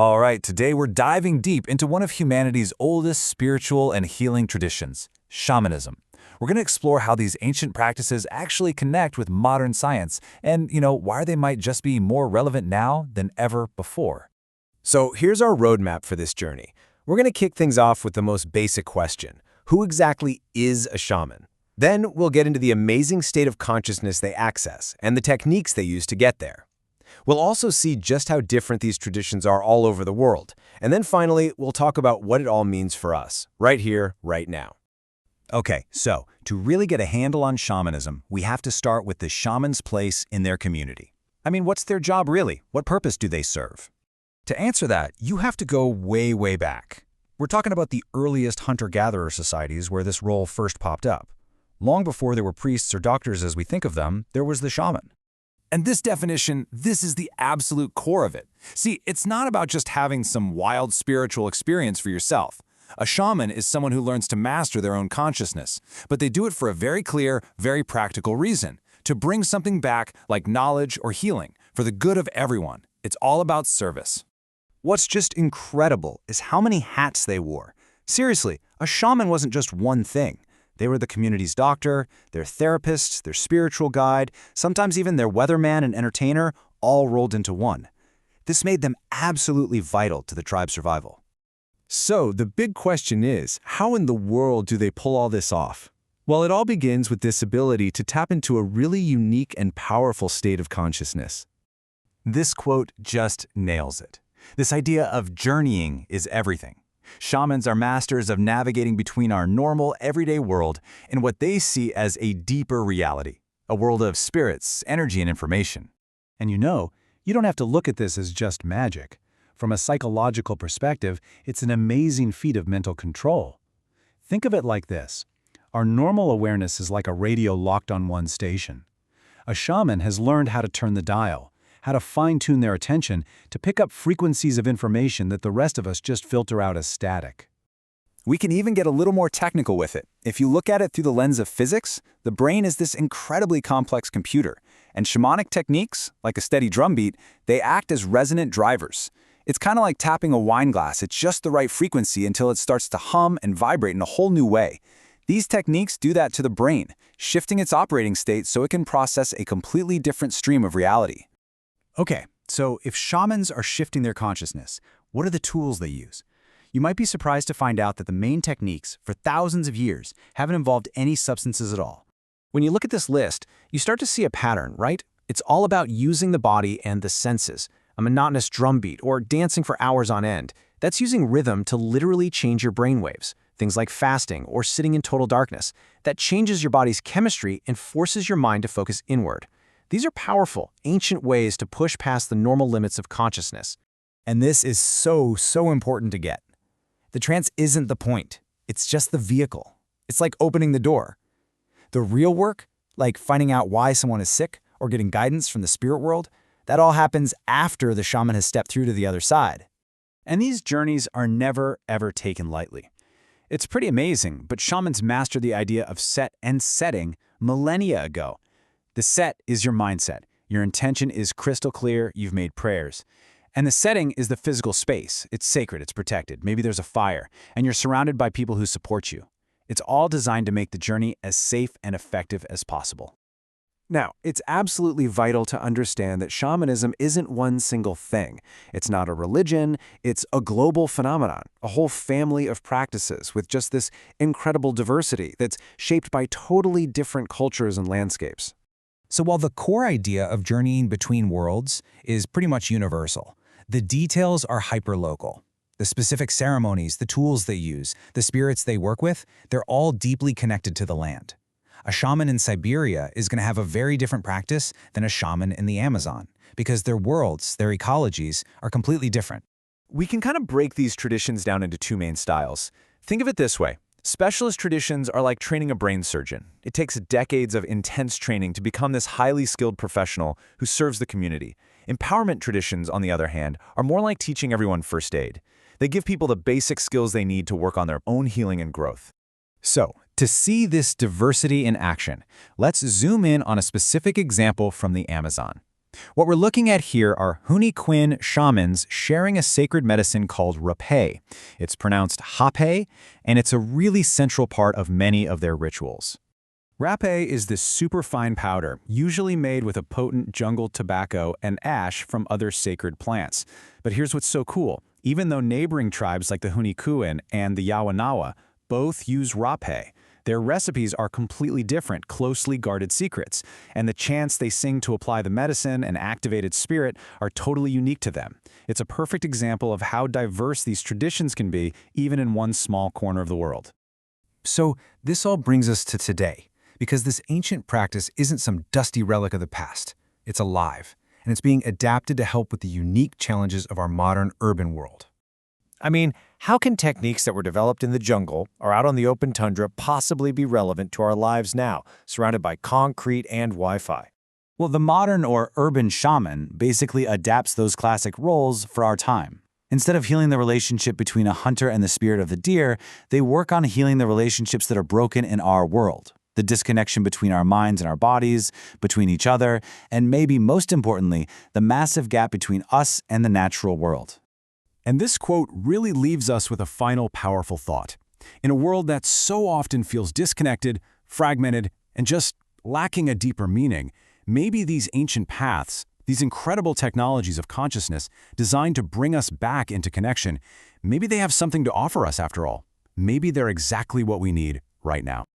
All right, today we're diving deep into one of humanity's oldest spiritual and healing traditions, shamanism. We're going to explore how these ancient practices actually connect with modern science and, why they might just be more relevant now than ever before. So here's our roadmap for this journey. We're going to kick things off with the most basic question. Who exactly is a shaman? Then we'll get into the amazing state of consciousness they access and the techniques they use to get there. We'll also see just how different these traditions are all over the world. And then finally, we'll talk about what it all means for us, right here, right now. Okay, so to really get a handle on shamanism, we have to start with the shaman's place in their community. I mean, what's their job really? What purpose do they serve? To answer that, you have to go way, way back. We're talking about the earliest hunter-gatherer societies where this role first popped up. Long before there were priests or doctors as we think of them, there was the shaman. And this definition, this is the absolute core of it. See, it's not about just having some wild spiritual experience for yourself. A shaman is someone who learns to master their own consciousness, but they do it for a very clear, very practical reason, to bring something back like knowledge or healing, for the good of everyone. It's all about service. What's just incredible is how many hats they wore. Seriously, a shaman wasn't just one thing. They were the community's doctor, their therapist, their spiritual guide, sometimes even their weatherman and entertainer, all rolled into one. This made them absolutely vital to the tribe's survival. So the big question is, how in the world do they pull all this off? Well, it all begins with this ability to tap into a really unique and powerful state of consciousness. This quote just nails it. This idea of journeying is everything. Shamans are masters of navigating between our normal, everyday world and what they see as a deeper reality, a world of spirits, energy, and information. And you don't have to look at this as just magic. From a psychological perspective, it's an amazing feat of mental control. Think of it like this. Our normal awareness is like a radio locked on one station. A shaman has learned how to turn the dial, how to fine-tune their attention to pick up frequencies of information that the rest of us just filter out as static. We can even get a little more technical with it. If you look at it through the lens of physics, the brain is this incredibly complex computer, and shamanic techniques, like a steady drumbeat, they act as resonant drivers. It's kind of like tapping a wine glass. It's just the right frequency until it starts to hum and vibrate in a whole new way. These techniques do that to the brain, shifting its operating state so it can process a completely different stream of reality. Okay, so if shamans are shifting their consciousness, what are the tools they use? You might be surprised to find out that the main techniques, for thousands of years, haven't involved any substances at all. When you look at this list, you start to see a pattern, right? It's all about using the body and the senses. A monotonous drumbeat or dancing for hours on end, that's using rhythm to literally change your brainwaves. Things like fasting or sitting in total darkness. That changes your body's chemistry and forces your mind to focus inward. These are powerful, ancient ways to push past the normal limits of consciousness. And this is so important to get. The trance isn't the point. It's just the vehicle. It's like opening the door. The real work, like finding out why someone is sick or getting guidance from the spirit world, that all happens after the shaman has stepped through to the other side. And these journeys are never, ever taken lightly. It's pretty amazing, but shamans mastered the idea of set and setting millennia ago. The set is your mindset. Your intention is crystal clear, you've made prayers. And the setting is the physical space. It's sacred, it's protected. Maybe there's a fire, and you're surrounded by people who support you. It's all designed to make the journey as safe and effective as possible. Now, it's absolutely vital to understand that shamanism isn't one single thing. It's not a religion, it's a global phenomenon, a whole family of practices with just this incredible diversity that's shaped by totally different cultures and landscapes. So while the core idea of journeying between worlds is pretty much universal, the details are hyperlocal. The specific ceremonies, the tools they use, the spirits they work with, they're all deeply connected to the land. A shaman in Siberia is going to have a very different practice than a shaman in the Amazon, because their worlds, their ecologies, are completely different. We can kind of break these traditions down into two main styles. Think of it this way. Specialist traditions are like training a brain surgeon. It takes decades of intense training to become this highly skilled professional who serves the community. Empowerment traditions, on the other hand, are more like teaching everyone first aid. They give people the basic skills they need to work on their own healing and growth. So, to see this diversity in action, let's zoom in on a specific example from the Amazon. What we're looking at here are Huni shamans sharing a sacred medicine called rapé. It's pronounced hape, and it's a really central part of many of their rituals. Rapé is this superfine powder, usually made with a potent jungle tobacco and ash from other sacred plants. But here's what's so cool. Even though neighboring tribes like the Hunikuan and the Yawanawa both use rapé, their recipes are completely different, closely guarded secrets, and the chants they sing to apply the medicine and activate its spirit are totally unique to them. It's a perfect example of how diverse these traditions can be, even in one small corner of the world. So this all brings us to today, because this ancient practice isn't some dusty relic of the past. It's alive, and it's being adapted to help with the unique challenges of our modern urban world. I mean, how can techniques that were developed in the jungle or out on the open tundra possibly be relevant to our lives now, surrounded by concrete and Wi-Fi? Well, the modern or urban shaman basically adapts those classic roles for our time. Instead of healing the relationship between a hunter and the spirit of the deer, they work on healing the relationships that are broken in our world. The disconnection between our minds and our bodies, between each other, and maybe most importantly, the massive gap between us and the natural world. And this quote really leaves us with a final powerful thought. In a world that so often feels disconnected, fragmented, and just lacking a deeper meaning, maybe these ancient paths, these incredible technologies of consciousness designed to bring us back into connection, maybe they have something to offer us after all. Maybe they're exactly what we need right now.